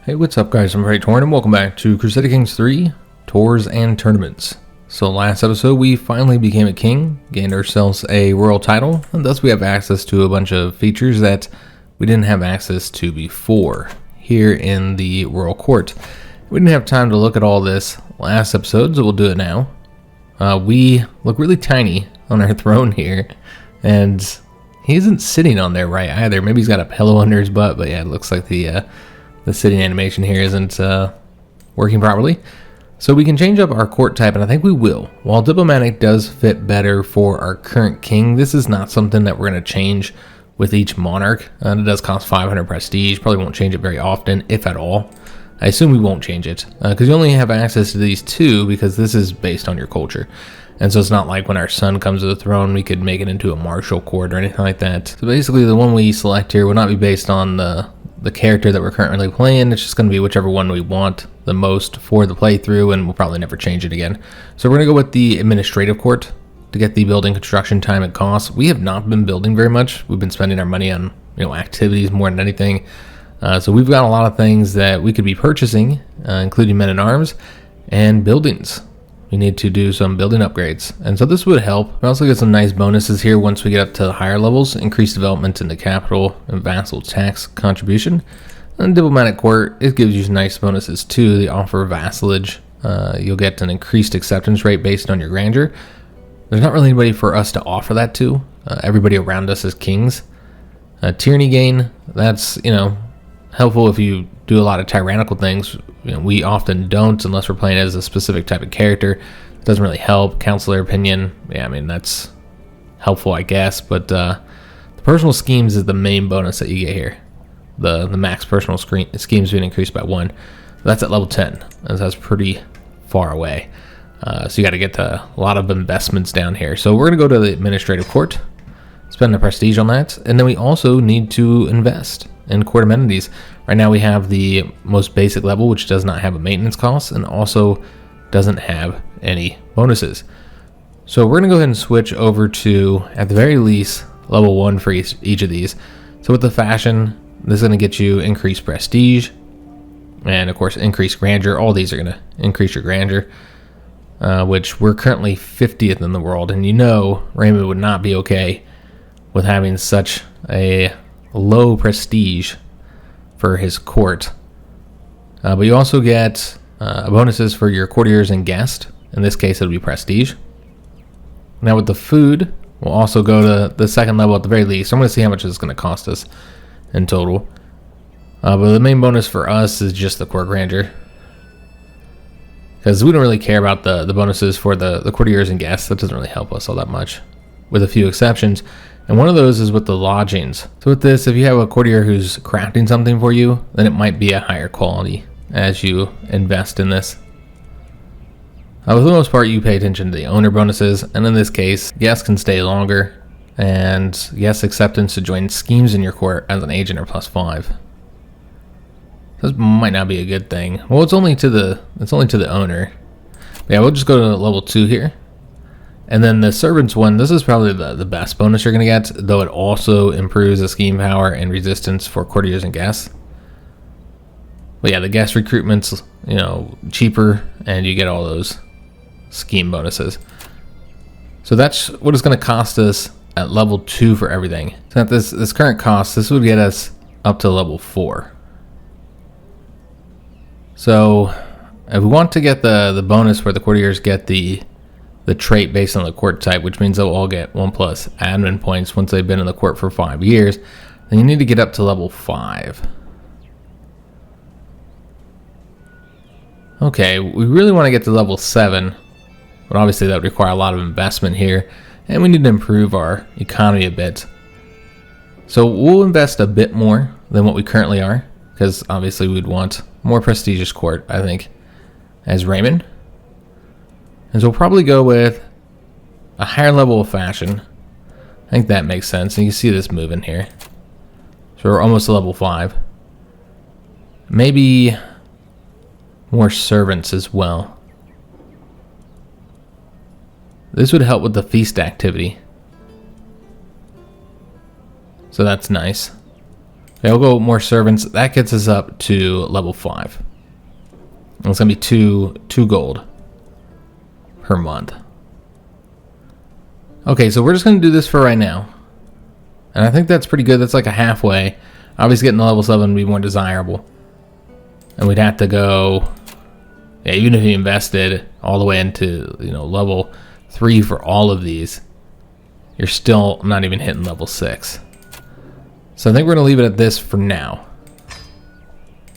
Hey, what's up guys, I'm Praetorian and welcome back to Crusader Kings III Tours and Tournaments. So last episode we finally became a king, gained ourselves a royal title, and thus we have access to a bunch of features that we didn't have access to before here in the royal court. We didn't have time to look at all this last episode, so we'll do it now. We look really tiny on our throne here, and he isn't sitting on there right either. Maybe he's got a pillow under his butt, but yeah, it looks like the sitting animation here isn't working properly. So we can change up our court type, and I think we will. While diplomatic does fit better for our current king, this is not something that we're going to change with each monarch. It does cost 500 prestige. Probably won't change it very often, if at all. I assume we won't change it, because you only have access to these two, because this is based on your culture. And so it's not like when our son comes to the throne, we could make it into a martial court or anything like that. So basically the one we select here will not be based on the character that we're currently playing. It's just going to be whichever one we want the most for the playthrough, and we'll probably never change it again. So we're going to go with the administrative court to get the building construction time and costs. We have not been building very much. We've been spending our money on activities more than anything. So we've got a lot of things that we could be purchasing, including men at arms and buildings. We need to do some building upgrades, and so this would help. We also get some nice bonuses here once we get up to higher levels: increased development in the capital and vassal tax contribution. And diplomatic court, it gives you nice bonuses too. They offer vassalage. You'll get an increased acceptance rate based on your grandeur. There's not really anybody for us to offer that to. Everybody around us is kings. Tyranny gain, that's helpful if you do a lot of tyrannical things. We often don't unless we're playing as a specific type of character. It doesn't really help. Counselor opinion, yeah, I mean, that's helpful, I guess, but the personal schemes is the main bonus that you get here. The max personal schemes being increased by 1. That's at level 10, and that's pretty far away. So you got to get a lot of investments down here. So we're going to go to the administrative court, spend the prestige on that, and then we also need to invest in court amenities. Right now we have the most basic level, which does not have a maintenance cost and also doesn't have any bonuses. So we're going to go ahead and switch over to, at the very least, level 1 for each of these. So with the fashion, this is going to get you increased prestige and of course increased grandeur. All these are going to increase your grandeur, which we're currently 50th in the world, and Raymond would not be okay with having such a low prestige for his court. But you also get bonuses for your courtiers and guests. In this case, it'll be prestige. Now with the food, we'll also go to the second level at the very least. I'm going to see how much it's going to cost us in total. But the main bonus for us is just the court grandeur, because we don't really care about the bonuses for the courtiers and guests. That doesn't really help us all that much, with a few exceptions. And one of those is with the lodgings. So with this, if you have a courtier who's crafting something for you, then it might be a higher quality as you invest in this. For the most part, you pay attention to the owner bonuses, and in this case, guests can stay longer, and guest acceptance to join schemes in your court as an agent are +5. This might not be a good thing. Well, it's only to the owner. But yeah, we'll just go to level 2 here. And then the servants one, this is probably the best bonus you're going to get, though it also improves the scheme power and resistance for courtiers and guests. But yeah, the guest recruitment's cheaper, and you get all those scheme bonuses. So that's what it's going to cost us at level 2 for everything. So at this current cost, this would get us up to level 4. So if we want to get the bonus where the courtiers get the trait based on the court type, which means they'll all get 1+ admin points once they've been in the court for 5 years, then you need to get up to level 5. Okay, we really want to get to level 7, but obviously that would require a lot of investment here, and we need to improve our economy a bit. So we'll invest a bit more than what we currently are, because obviously we'd want more prestigious court, I think, as Raymond. And so we'll probably go with a higher level of fashion. I think that makes sense. And you can see this moving here. So we're almost to level 5. Maybe more servants as well. This would help with the feast activity. So that's nice. Okay, we'll go more servants. That gets us up to level 5. And it's going to be two gold per month. Okay, so we're just going to do this for right now. And I think that's pretty good. That's like a halfway. Obviously getting to level 7 would be more desirable. And we'd have to go, yeah, even if you invested all the way into, you know, level 3 for all of these, you're still not even hitting level 6. So I think we're going to leave it at this for now.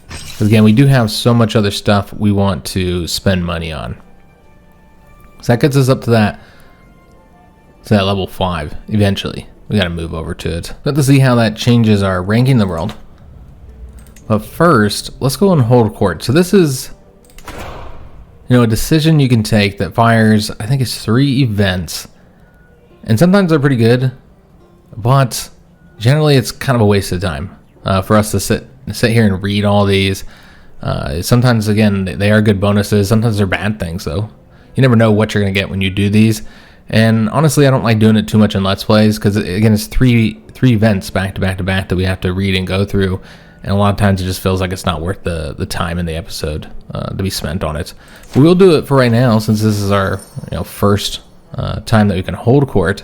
Because again, we do have so much other stuff we want to spend money on. So that gets us up to that level 5 eventually. We got to move over to it. We'll have to see how that changes our ranking in the world. But first, let's go and hold court. So this is, you know, a decision you can take that fires, I think it's 3 events. And sometimes they're pretty good, but generally it's kind of a waste of time for us to sit here and read all these. Sometimes, again, they are good bonuses. Sometimes they're bad things, though. You never know what you're going to get when you do these. And honestly, I don't like doing it too much in Let's Plays because, again, it's three events back to back to back that we have to read and go through. And a lot of times it just feels like it's not worth the time in the episode to be spent on it. But we'll do it for right now since this is our first time that we can hold court.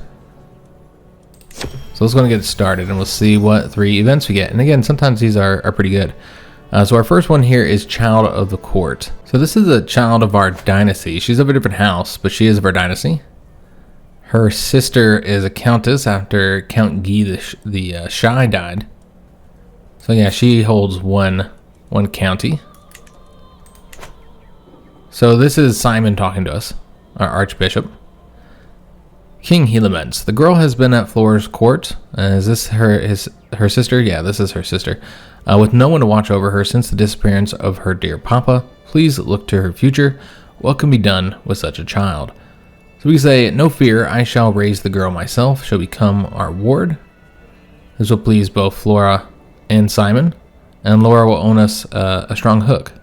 So let's go and get it started and we'll see what 3 events we get. And again, sometimes these are pretty good. So our first one here is Child of the Court. So this is a child of our dynasty. She's of a different house, but she is of our dynasty. Her sister is a countess after Count Guy the Shy died. So yeah, she holds one county. So this is Simon talking to us, our archbishop. King he laments. The girl has been at Flora's court. Is this her sister? Yeah, this is her sister. With no one to watch over her since the disappearance of her dear papa. Please look to her future. What can be done with such a child? So we say, no fear, I shall raise the girl myself. She'll become our ward. This will please both Flora and Simon. And Laura will own us a strong hook.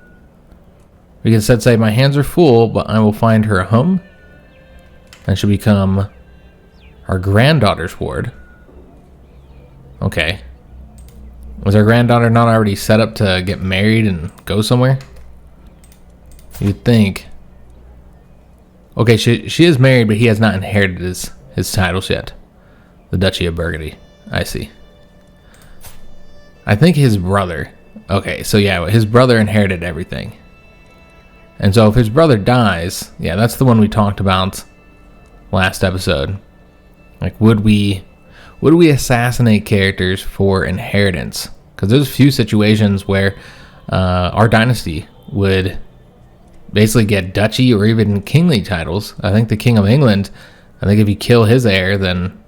We can instead say, my hands are full, but I will find her a home. And she'll become our granddaughter's ward. Okay. Was our granddaughter not already set up to get married and go somewhere? You'd think. Okay, she is married, but he has not inherited his titles yet. The Duchy of Burgundy. I see. I think his brother. Okay, so yeah, his brother inherited everything. And so if his brother dies, yeah, that's the one we talked about last episode. Like, would we assassinate characters for inheritance? Because there's a few situations where our dynasty would basically get duchy or even kingly titles. I think the King of England, I think if you kill his heir, then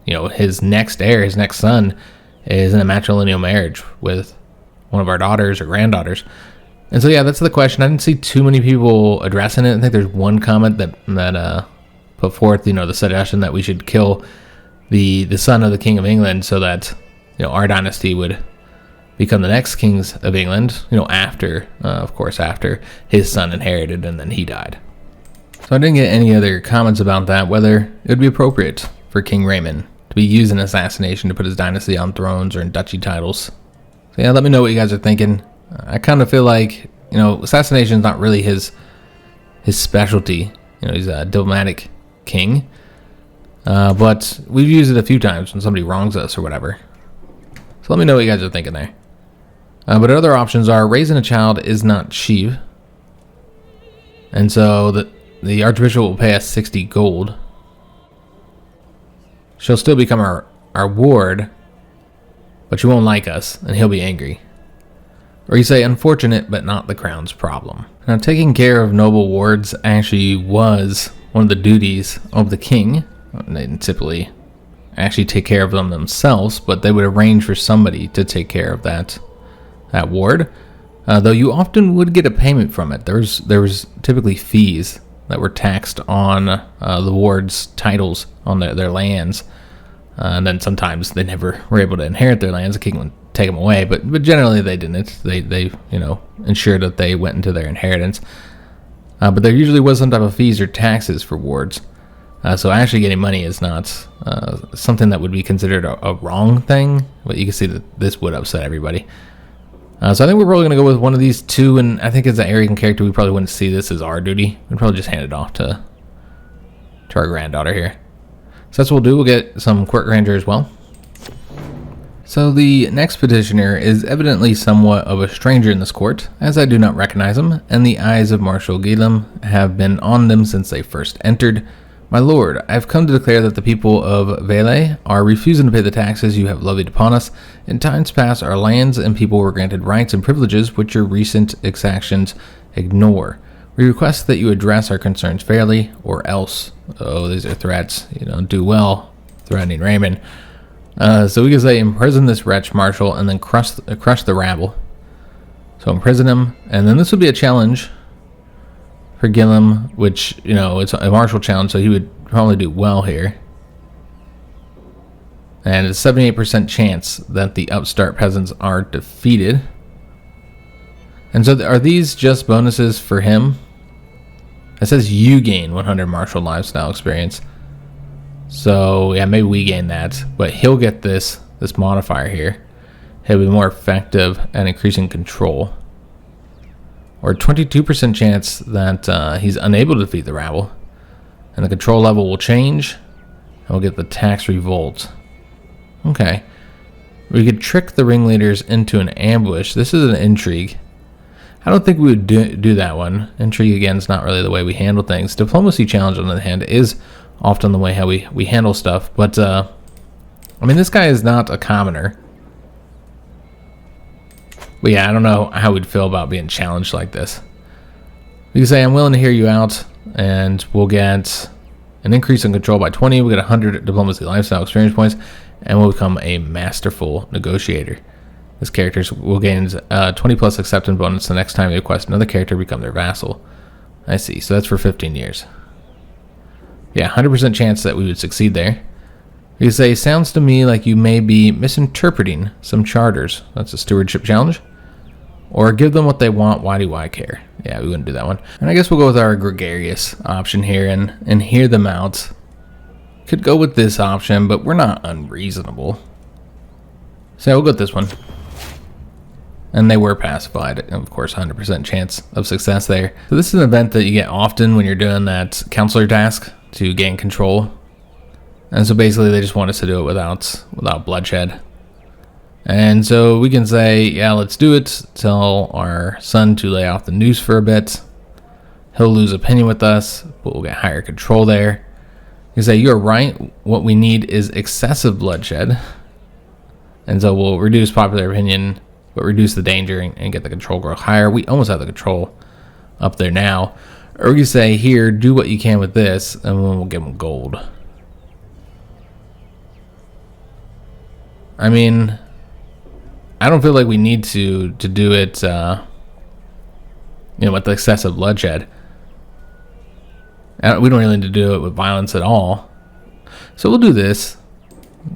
his next heir, his next son, is in a matrilineal marriage with one of our daughters or granddaughters. And so yeah, that's the question. I didn't see too many people addressing it. I think there's one comment that put forth the suggestion that we should kill the son of the King of England so that our dynasty would become the next kings of England, after, of course, after his son inherited and then he died. So I didn't get any other comments about that, whether it would be appropriate for King Raymond to be used in assassination to put his dynasty on thrones or in duchy titles. So yeah, let me know what you guys are thinking. I kind of feel like, assassination is not really his specialty. He's a diplomatic king. But we've used it a few times when somebody wrongs us or whatever. So let me know what you guys are thinking there. But other options are raising a child is not cheap. And so the archbishop will pay us 60 gold. She'll still become our ward, but she won't like us, and he'll be angry. Or you say unfortunate, but not the crown's problem. Now, taking care of noble wards actually was one of the duties of the king. They didn't typically actually take care of them themselves, but they would arrange for somebody to take care of that ward. Though you often would get a payment from it. There was typically fees that were taxed on the ward's titles on their lands. And then sometimes they never were able to inherit their lands. The king would take them away, but generally they didn't. They ensured that they went into their inheritance. But there usually was some type of fees or taxes for wards. So actually getting money is not something that would be considered a wrong thing, but you can see that this would upset everybody. So I think we're probably going to go with one of these two, and I think as an Aryan character, we probably wouldn't see this as our duty. We'd probably just hand it off to our granddaughter here. So that's what we'll do. We'll get some court grandeur as well. So the next petitioner is evidently somewhat of a stranger in this court, as I do not recognize him, and the eyes of Marshal Guilhem have been on them since they first entered. My lord, I have come to declare that the people of Valais are refusing to pay the taxes you have levied upon us. In times past, our lands and people were granted rights and privileges which your recent exactions ignore. We request that you address our concerns fairly, or else. Oh, these are threats. You don't do well threatening Raymond. So we can say imprison this wretch, Marshal, and then crush the rabble. So imprison him, and then this would be a challenge for Guilhem, which, you know, it's a martial challenge, so he would probably do well here. And it's a 78% chance that the upstart peasants are defeated. And so are these just bonuses for him? It says you gain 100 martial lifestyle experience. So yeah, maybe we gain that, but he'll get this modifier here. He'll be more effective at increasing control. Or 22% chance that he's unable to defeat the rabble. And the control level will change. And we'll get the tax revolt. Okay. We could trick the ringleaders into an ambush. This is an intrigue. I don't think we would do that one. Intrigue, again, is not really the way we handle things. Diplomacy challenge, on the other hand, is often the way how we handle stuff. But, I mean, this guy is not a commoner. But yeah, I don't know how we'd feel about being challenged like this. We can say, I'm willing to hear you out, and we'll get an increase in control by 20. We'll get 100 diplomacy lifestyle experience points, and we'll become a masterful negotiator. This character will gain 20 plus acceptance bonus the next time they request another character become their vassal. I see, so that's for 15 years. Yeah, 100% chance that we would succeed there. We can say, sounds to me like you may be misinterpreting some charters. That's a stewardship challenge. Or give them what they want, why do I care? Yeah, we wouldn't do that one. And I guess we'll go with our gregarious option here and hear them out. Could go with this option, but we're not unreasonable. So we'll go with this one. And they were pacified. Of course, 100% chance of success there. So this is an event that you get often when you're doing that counselor task to gain control. And so basically they just want us to do it without bloodshed. And so we can say, yeah, let's do it. Tell our son to lay off the noose for a bit. He'll lose opinion with us, but we'll get higher control there. You can say, you're right. What we need is excessive bloodshed. And so we'll reduce popular opinion, but reduce the danger and get the control growth higher. We almost have the control up there now. Or we can say, here, do what you can with this, and then we'll give them gold. I mean, I don't feel like we need to do it, with the excessive bloodshed. We don't really need to do it with violence at all. So we'll do this.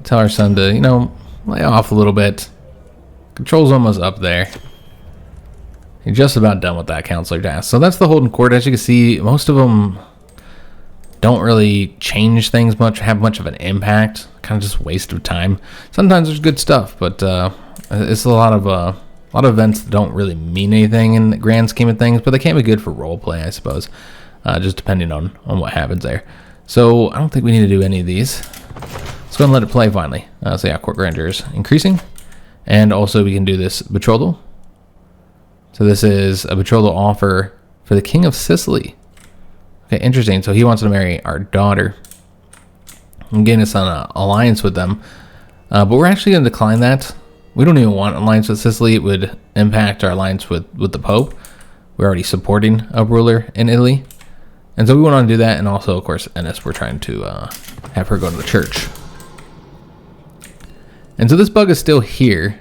Tell our son to, lay off a little bit. Control's almost up there. You're just about done with that counselor task. So that's the Holden Court. As you can see, most of them don't really change things much, have much of an impact. Kind of just a waste of time. Sometimes there's good stuff, but it's a lot of events that don't really mean anything in the grand scheme of things, but they can be good for roleplay, I suppose, just depending on what happens there. So I don't think we need to do any of these. Let's go and let it play finally. So yeah, court grandeur is increasing. And also we can do this betrothal. So this is a betrothal offer for the King of Sicily. Okay, interesting. So he wants to marry our daughter and get us on an alliance with them. But we're actually going to decline that. We don't even want an alliance with Sicily. It would impact our alliance with the Pope. We're already supporting a ruler in Italy. And so we want to do that. And also, of course, Ennis, we're trying to have her go to the church. And so this bug is still here.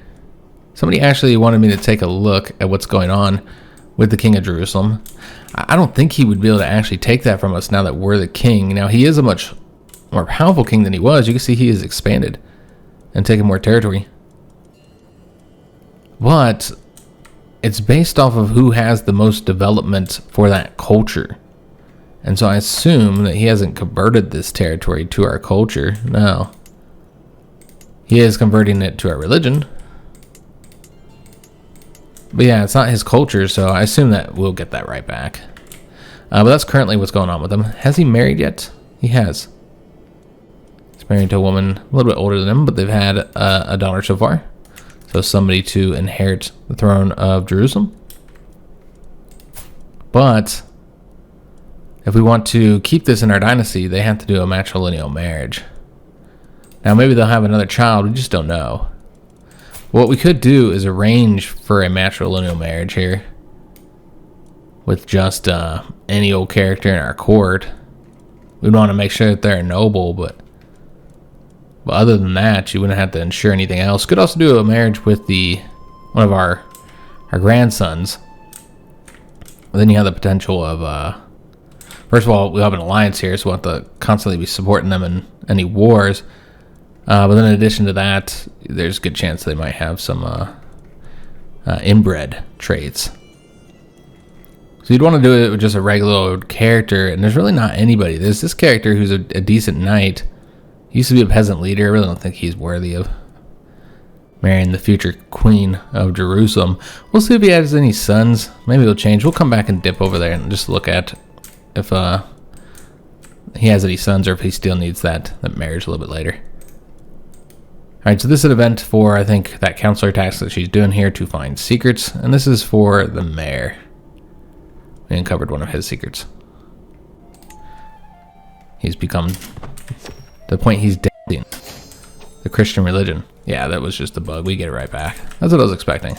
Somebody actually wanted me to take a look at what's going on with the King of Jerusalem. I don't think he would be able to actually take that from us now that we're the king. Now, he is a much more powerful king than he was. You can see he has expanded and taken more territory. But it's based off of who has the most development for that culture. And so I assume that he hasn't converted this territory to our culture. No. He is converting it to our religion. But yeah, it's not his culture, so I assume that we'll get that right back. But that's currently what's going on with him. Has he married yet? He has. He's married to a woman a little bit older than him, but they've had a daughter so far. So somebody to inherit the throne of Jerusalem. But if we want to keep this in our dynasty, they have to do a matrilineal marriage. Now maybe they'll have another child, we just don't know. What we could do is arrange for a matrilineal marriage here with just any old character in our court. We'd want to make sure that they're noble, but other than that, you wouldn't have to ensure anything else. Could also do a marriage with one of our grandsons. But then you have the potential of first of all, we have an alliance here, so we'll have to constantly be supporting them in any wars. But then in addition to that, there's a good chance they might have some inbred traits. So you'd want to do it with just a regular old character, and there's really not anybody. There's this character who's a decent knight. He used to be a peasant leader. I really don't think he's worthy of marrying the future queen of Jerusalem. We'll see if he has any sons. Maybe it'll change. We'll come back and dip over there and just look at if he has any sons or if he still needs that marriage a little bit later. Alright, so this is an event for, I think, that counselor task that she's doing here to find secrets. And this is for the mayor. We uncovered one of his secrets. He's become, to the point he's dating the Christian religion. Yeah, that was just a bug. We get it right back. That's what I was expecting.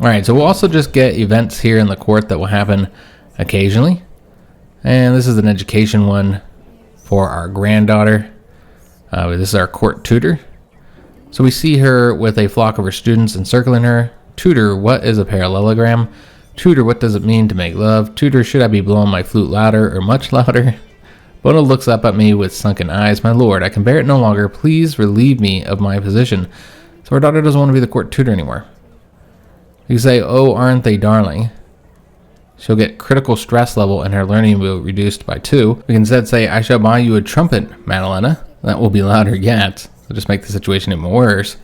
Alright, so we'll also just get events here in the court that will happen occasionally. And this is an education one for our granddaughter. This is our court tutor. So we see her with a flock of her students encircling her. Tutor, what is a parallelogram? Tutor, what does it mean to make love? Tutor, should I be blowing my flute louder or much louder? Bono looks up at me with sunken eyes. My lord, I can bear it no longer. Please relieve me of my position. So our daughter doesn't want to be the court tutor anymore. You say, oh, aren't they darling? She'll get critical stress level and her learning will be reduced by 2. We can instead say, I shall buy you a trumpet, Madalena. That will be louder yet. So just make the situation even worse.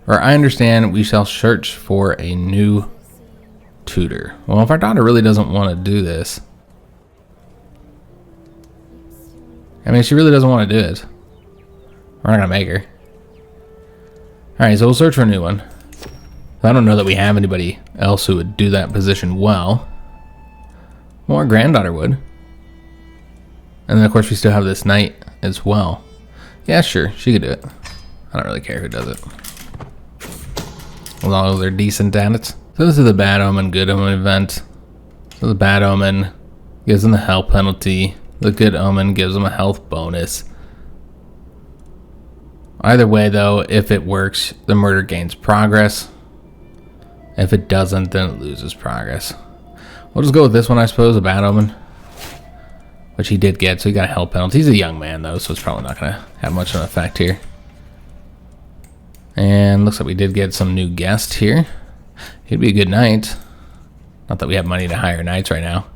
Or I understand we shall search for a new tutor. Well, if our daughter really doesn't want to do this, I mean, she really doesn't want to do it, we're not going to make her. Alright, so we'll search for a new one. I don't know that we have anybody else who would do that position well. Well, our granddaughter would. And then, of course, we still have this knight as well. Yeah, sure, she could do it. I don't really care who does it, as long as they're decent at it. So this is the bad omen, good omen event. So the bad omen gives them the health penalty. The good omen gives them a health bonus. Either way, though, if it works, the murder gains progress. If it doesn't, then it loses progress. We'll just go with this one, I suppose, a bad omen. Which he did get, so he got a health penalty. He's a young man, though, so it's probably not going to have much of an effect here. And looks like we did get some new guests here. He'd be a good knight. Not that we have money to hire knights right now.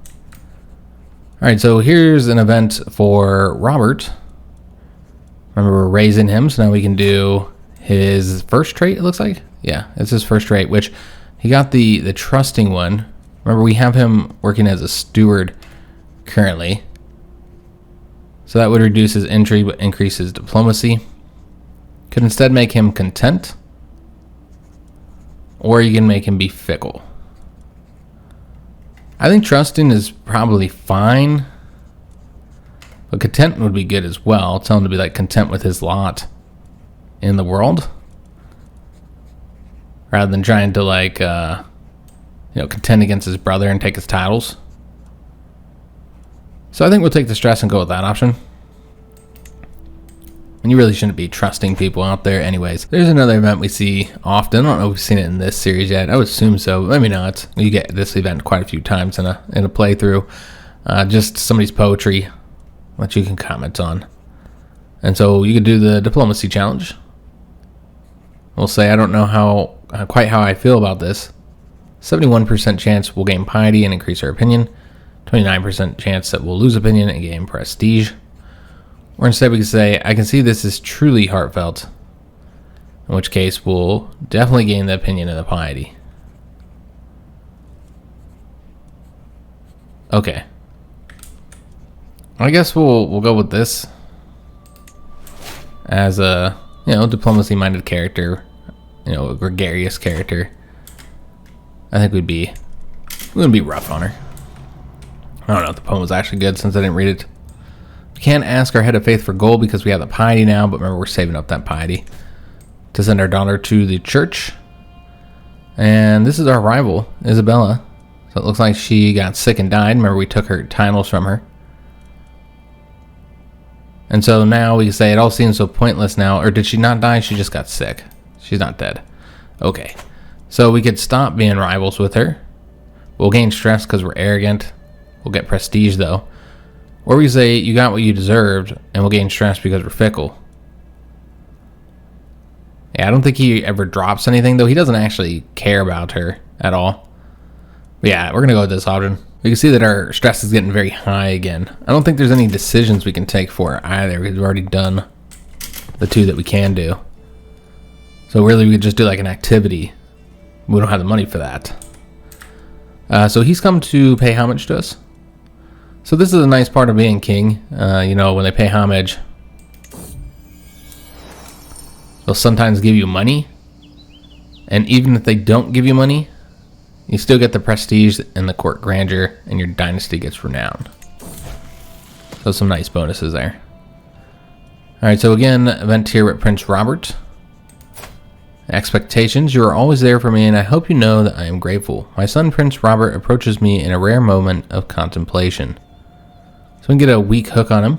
Alright, so here's an event for Robert. Remember, we're raising him, so now we can do his first trait, it looks like. Yeah, it's his first trait, which he got the trusting one. Remember, we have him working as a steward currently. So that would reduce his intrigue but increase his diplomacy. Could instead make him content. Or you can make him be fickle. I think trusting is probably fine. But content would be good as well. Tell him to be like content with his lot in the world. Rather than trying to like, contend against his brother and take his titles. So I think we'll take the stress and go with that option. And you really shouldn't be trusting people out there anyways. There's another event we see often. I don't know if we've seen it in this series yet. I would assume so, but maybe not. You get this event quite a few times in a playthrough. Just somebody's poetry that you can comment on. And so you could do the diplomacy challenge. We'll say, I don't know quite how I feel about this. 71% chance we'll gain piety and increase our opinion. 29% chance that we'll lose opinion and gain prestige. Or instead we can say, I can see this is truly heartfelt, in which case we'll definitely gain the opinion of the piety. Okay. I guess we'll go with this as a, diplomacy-minded character, a gregarious character. I think we wouldn't be rough on her. I don't know if the poem was actually good since I didn't read it. We can't ask our head of faith for gold because we have the piety now, but remember we're saving up that piety to send our daughter to the church. And this is our rival, Isabella. So it looks like she got sick and died. Remember we took her titles from her. And so now we say it all seems so pointless now. Or did she not die? She just got sick. She's not dead. Okay. So we could stop being rivals with her. We'll gain stress because we're arrogant. We'll get prestige though. Or we say you got what you deserved and we'll gain stress because we're fickle. Yeah, I don't think he ever drops anything though. He doesn't actually care about her at all. But yeah, we're going to go with this option. We can see that our stress is getting very high again. I don't think there's any decisions we can take for her either because we've already done the two that we can do. So really we could just do like an activity. We don't have the money for that. So he's come to pay homage to us. So this is a nice part of being king. When they pay homage, they'll sometimes give you money. And even if they don't give you money, you still get the prestige and the court grandeur, and your dynasty gets renowned. So some nice bonuses there. Alright, so again, event here with Prince Robert. Expectations. You are always there for me, and I hope you know that I am grateful. My son Prince Robert approaches me in a rare moment of contemplation. So we can get a weak hook on him.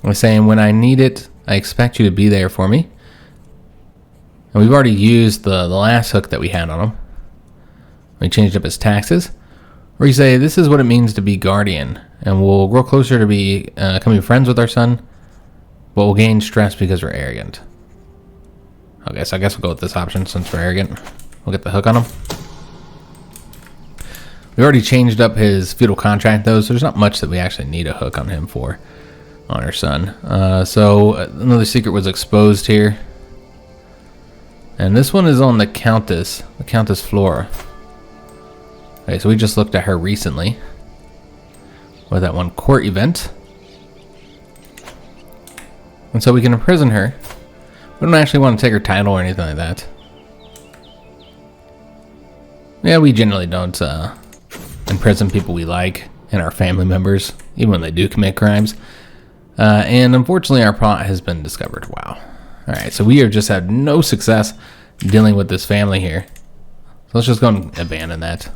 We're saying, when I need it, I expect you to be there for me. And we've already used the last hook that we had on him. We changed up his taxes. Or you say, this is what it means to be guardian. And we'll grow closer to becoming friends with our son. But we'll gain stress because we're arrogant. Okay, so I guess we'll go with this option since we're arrogant. We'll get the hook on him. We already changed up his feudal contract though, so there's not much that we actually need a hook on him for. On our son. So another secret was exposed here. And this one is on the Countess Flora. Okay, so we just looked at her recently. With that one court event. And so we can imprison her. We don't actually want to take her title or anything like that. Yeah, we generally don't imprison people we like and our family members, even when they do commit crimes. And unfortunately, our plot has been discovered. Wow. Alright, so we have just had no success dealing with this family here. So let's just go and abandon that.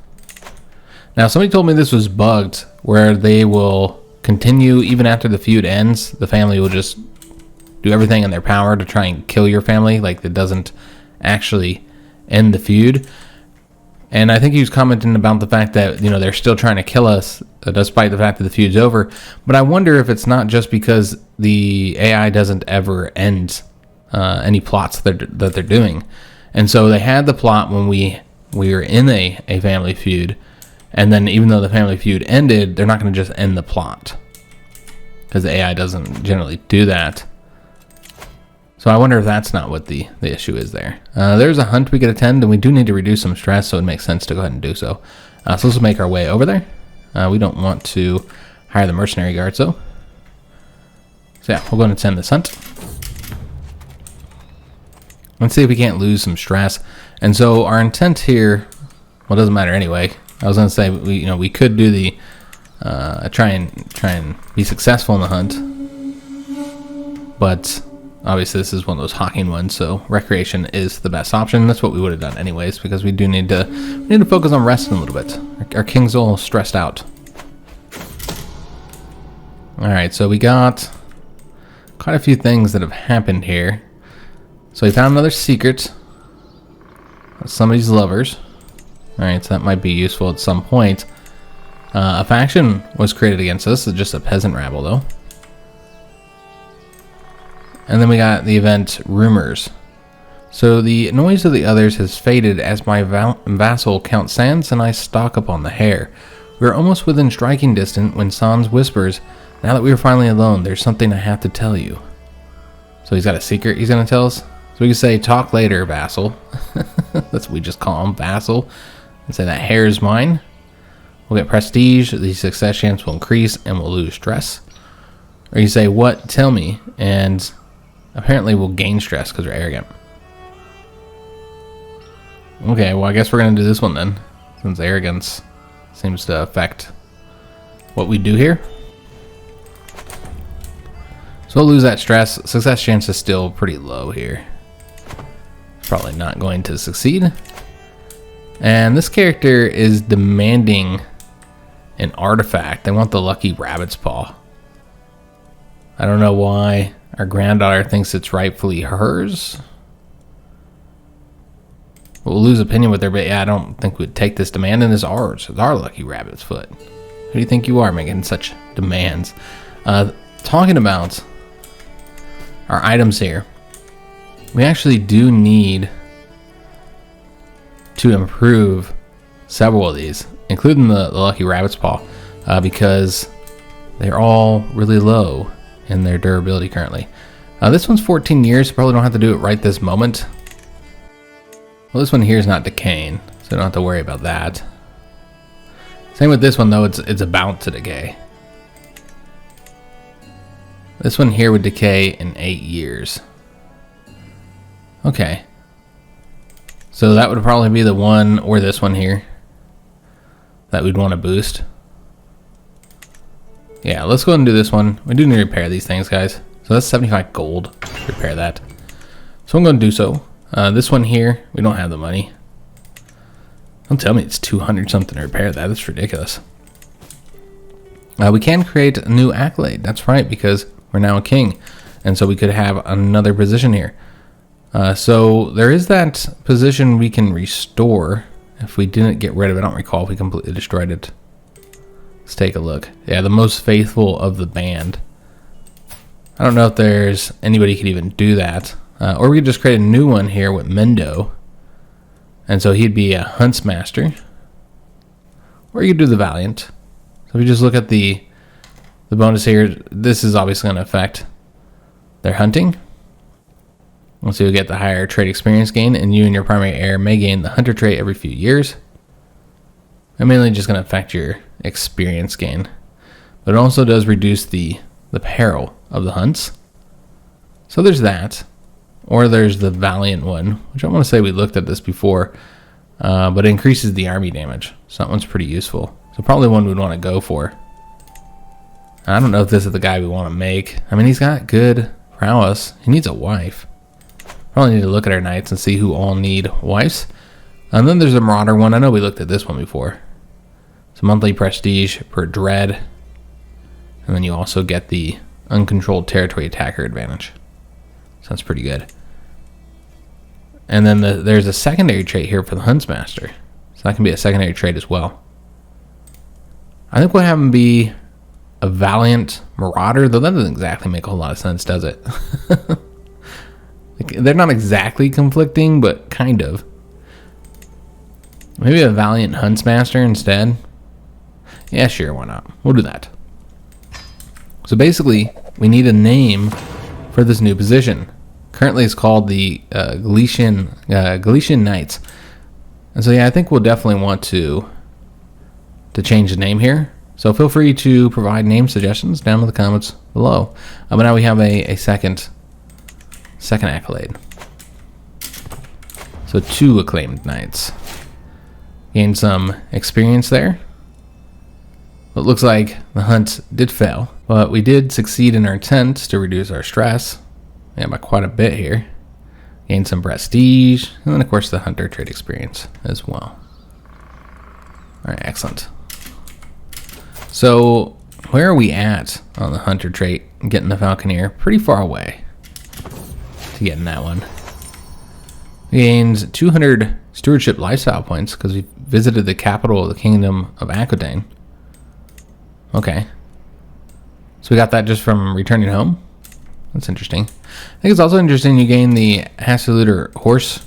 Now, somebody told me this was bugged, where they will continue even after the feud ends. The family will just do everything in their power to try and kill your family, like it doesn't actually end the feud. And I think he was commenting about the fact that, they're still trying to kill us despite the fact that the feud's over. But I wonder if it's not just because the AI doesn't ever end any plots that they're doing. And so they had the plot when we were in a family feud. And then even though the family feud ended, they're not going to just end the plot. Because the AI doesn't generally do that. So I wonder if that's not what the issue is there. There's a hunt we could attend, and we do need to reduce some stress, so it makes sense to go ahead and do so. So let's make our way over there. We don't want to hire the mercenary guards, though. So yeah, we'll go ahead and attend this hunt. Let's see if we can't lose some stress. And so our intent here, well, it doesn't matter anyway. I was going to say, we could do the, try and be successful in the hunt. But obviously this is one of those hawking ones, so recreation is the best option. That's what we would have done anyways, because we need to focus on resting a little bit. Our king's all stressed out. Alright, so we got quite a few things that have happened here. So we found another secret. Somebody's lovers. Alright, so that might be useful at some point. A faction was created against us. It's just a peasant rabble, though. And then we got the event Rumors. So the noise of the others has faded as my vassal Count Sands and I stalk upon the hare. We were almost within striking distance when Sans whispers, "Now that we are finally alone, there's something I have to tell you." So he's got a secret he's going to tell us? So we can say, "Talk later, vassal." That's what we just call him, vassal. And say, "That hair is mine." We'll get prestige, the success chance will increase, and we'll lose stress. Or you say, "What? Tell me." And apparently we'll gain stress because we're arrogant. Okay, well I guess we're going to do this one then, since arrogance seems to affect what we do here. So we'll lose that stress. Success chance is still pretty low here. Probably not going to succeed. And this character is demanding an artifact. They want the lucky rabbit's paw. I don't know why our granddaughter thinks it's rightfully hers. We'll lose opinion with her, but yeah, I don't think we'd take this demand, and it's ours. It's our lucky rabbit's foot. Who do you think you are making such demands? Talking about our items here, we actually do need to improve several of these, including the lucky rabbit's paw, because they're all really low in their durability currently. This one's 14 years, so probably don't have to do it right this moment. Well, this one here is not decaying, so don't have to worry about that. Same with this one though, it's about to decay. This one here would decay in 8 years. Okay. So that would probably be the one, or this one here, that we'd want to boost. Yeah, let's go ahead and do this one. We do need to repair these things, guys. So that's 75 gold to repair that. So I'm going to do so. This one here, we don't have the money. Don't tell me it's 200 something to repair that. That's ridiculous. We can create a new accolade. That's right, because we're now a king. And so we could have another position here. So there is that position we can restore if we didn't get rid of it. I don't recall if we completely destroyed it. Let's take a look. Yeah, the most faithful of the band. I don't know if there's anybody who could even do that. Or we could just create a new one here with Mendo. And so he'd be a Huntsmaster. Or you could do the Valiant. So if you just look at the bonus here, this is obviously going to affect their hunting. So you'll get the higher trait experience gain, and you and your primary heir may gain the hunter trait every few years. And mainly just going to affect your experience gain. But it also does reduce the peril of the hunts. So there's that. Or there's the Valiant one, which I want to say we looked at this before, but it increases the army damage. So that one's pretty useful. So probably one we'd want to go for. I don't know if this is the guy we want to make. I mean, he's got good prowess. He needs a wife. Probably need to look at our knights and see who all need wives. And then there's a Marauder one. I know we looked at this one before. It's monthly prestige per dread. And then you also get the uncontrolled territory attacker advantage. Sounds pretty good. And then there's a secondary trait here for the Huntsmaster. So that can be a secondary trait as well. I think we'll have him be a Valiant Marauder, though that doesn't exactly make a whole lot of sense, does it? They're not exactly conflicting, but kind of. Maybe a Valiant Huntsmaster instead. Yeah, sure, why not? We'll do that. So basically, we need a name for this new position. Currently, it's called the Galician Knights. And so, yeah, I think we'll definitely want to change the name here. So feel free to provide name suggestions down in the comments below. But now we have a second accolade. So 2 acclaimed knights. Gained some experience there. It looks like the hunt did fail, but we did succeed in our intent to reduce our stress. Yeah, by quite a bit here. Gained some prestige, and then of course the hunter trait experience as well. Alright, excellent. So where are we at on the hunter trait? Getting the Falconeer pretty far away to getting that one. We gained 200 stewardship lifestyle points because we visited the capital of the kingdom of Aquitaine. Okay. So we got that just from returning home. That's interesting. I think it's also interesting you gain the Hastiluder horse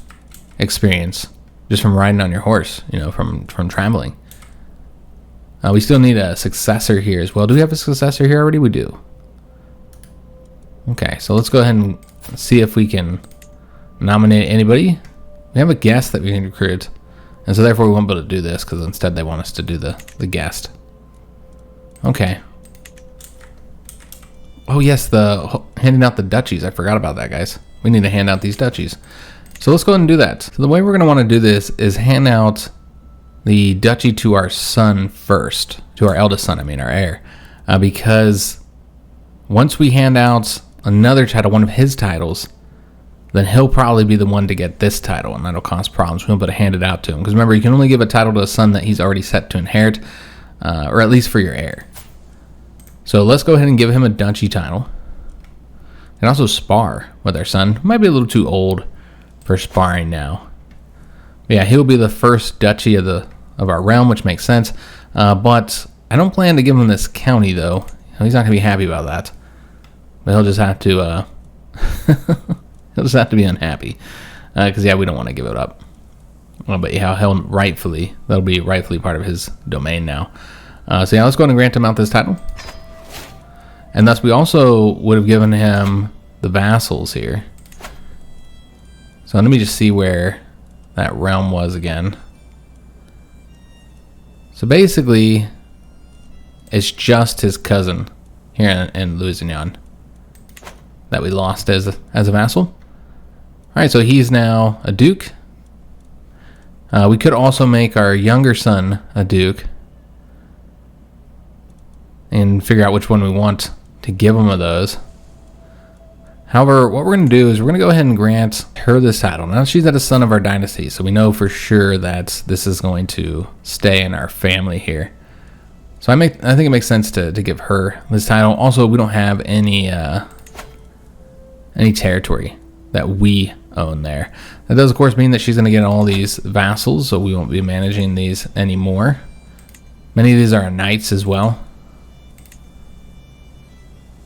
experience just from riding on your horse, you know, from traveling. We still need a successor here as well. Do we have a successor here already? We do. Okay, so let's go ahead and see if we can nominate anybody. We have a guest that we can recruit, and so therefore we won't be able to do this because instead they want us to do the guest. Okay. Oh yes, the handing out the duchies. I forgot about that, guys. We need to hand out these duchies. So let's go ahead and do that. So the way we're going to want to do this is hand out the duchy to our son first, to our eldest son, I mean our heir, because once we hand out another title, one of his titles, then he'll probably be the one to get this title, and that'll cause problems. We won't be able to hand it out to him, because remember, you can only give a title to a son that he's already set to inherit, or at least for your heir. So let's go ahead and give him a duchy title, and also spar with our son. Might be a little too old for sparring now. But yeah, he'll be the first duchy of our realm, which makes sense. But I don't plan to give him this county though. He's not gonna be happy about that. But he'll just have to he'll just have to be unhappy. Because yeah, we don't want to give it up. But yeah, that'll be rightfully part of his domain now. So yeah, let's go ahead and grant him out this title. And thus we also would have given him the vassals here. So let me just see where that realm was again. So basically, it's just his cousin here in Louisiana that we lost as a vassal. All right, so he's now a duke. We could also make our younger son a duke and figure out which one we want to give him of those. However, what we're going to do is we're going to go ahead and grant her this title. Now, she's a son of our dynasty, so we know for sure that this is going to stay in our family here. So I think it makes sense to give her this title. Also, we don't have any territory that we own there. That does, of course, mean that she's going to get all these vassals, so we won't be managing these anymore. Many of these are knights as well.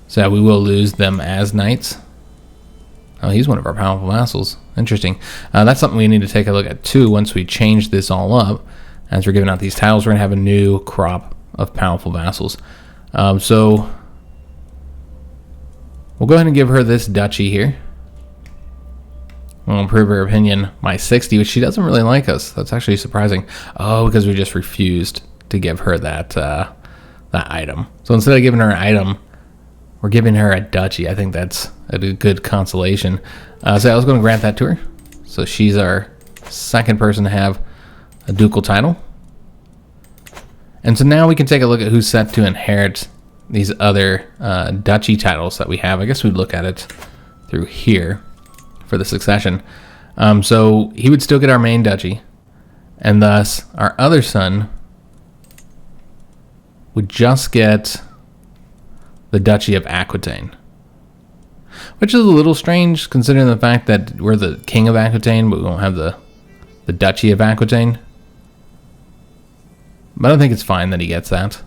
So we will lose them as knights. Oh, he's one of our powerful vassals. Interesting. That's something we need to take a look at too once we change this all up. As we're giving out these titles, we're going to have a new crop of powerful vassals. So we'll go ahead and give her this duchy here. We'll improve her opinion by 60, which she doesn't really like us. That's actually surprising. Oh, because we just refused to give her that item. So instead of giving her an item, we're giving her a duchy. I think that's a good consolation. So I was going to grant that to her. So she's our second person to have a ducal title. And so now we can take a look at who's set to inherit these other duchy titles that we have. I guess we'd look at it through here for the succession. So he would still get our main duchy. And thus our other son would just get the Duchy of Aquitaine, which is a little strange considering the fact that we're the King of Aquitaine, but we won't have the Duchy of Aquitaine. But I don't think it's fine that he gets that.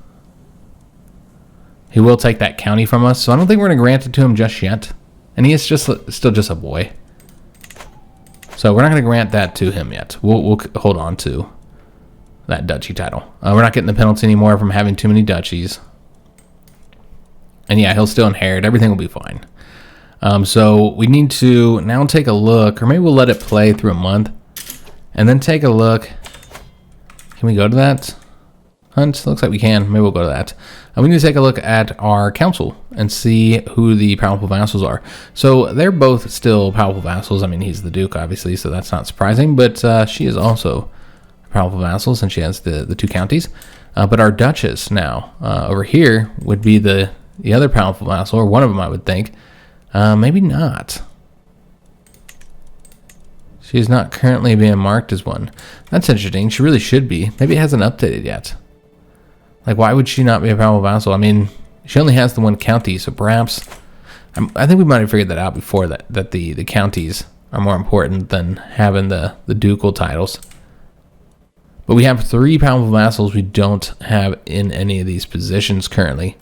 He will take that county from us, so I don't think we're going to grant it to him just yet. And he is still just a boy. So we're not going to grant that to him yet. We'll hold on to that duchy title. We're not getting the penalty anymore from having too many duchies. And yeah, he'll still inherit. Everything will be fine. So we need to now take a look, or maybe we'll let it play through a month, and then take a look. Can we go to that hunt? Looks like we can. Maybe we'll go to that. We need to take a look at our council and see who the powerful vassals are. So they're both still powerful vassals. I mean, he's the duke, obviously, so that's not surprising. But she is also a powerful vassal since she has the two counties. But our duchess now over here would be the other powerful vassal, or one of them, I would think. Maybe not. She's not currently being marked as one. That's interesting. She really should be. Maybe it hasn't updated yet. Like, why would she not be a powerful vassal? I mean, she only has the one county, so perhaps... I think we might have figured that out before, that the counties are more important than having the ducal titles. But we have 3 powerful vassals we don't have in any of these positions currently.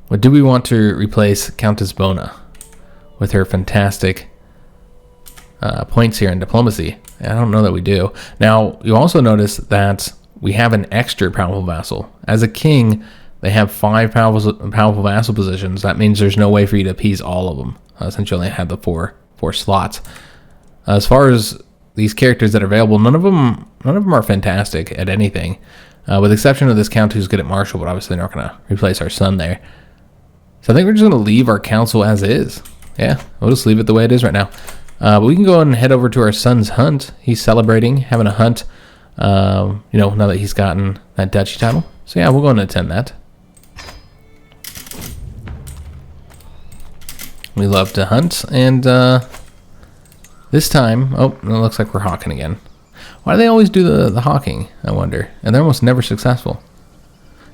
But do we want to replace Countess Bona with her fantastic points here in diplomacy? I don't know that we do. Now, you also notice that we have an extra powerful vassal. As a king, they have 5 powerful vassal positions. That means there's no way for you to appease all of them, since you only have the four slots. As far as these characters that are available, none of them are fantastic at anything, with the exception of this count who's good at martial, but obviously they're not going to replace our son there. So I think we're just going to leave our council as is. Yeah, we'll just leave it the way it is right now. But we can go and head over to our son's hunt. He's celebrating, having a hunt, now that he's gotten that duchy title. So yeah, we'll go and attend that. We love to hunt, and this time, oh, it looks like we're hawking again. Why do they always do the hawking, I wonder? And they're almost never successful.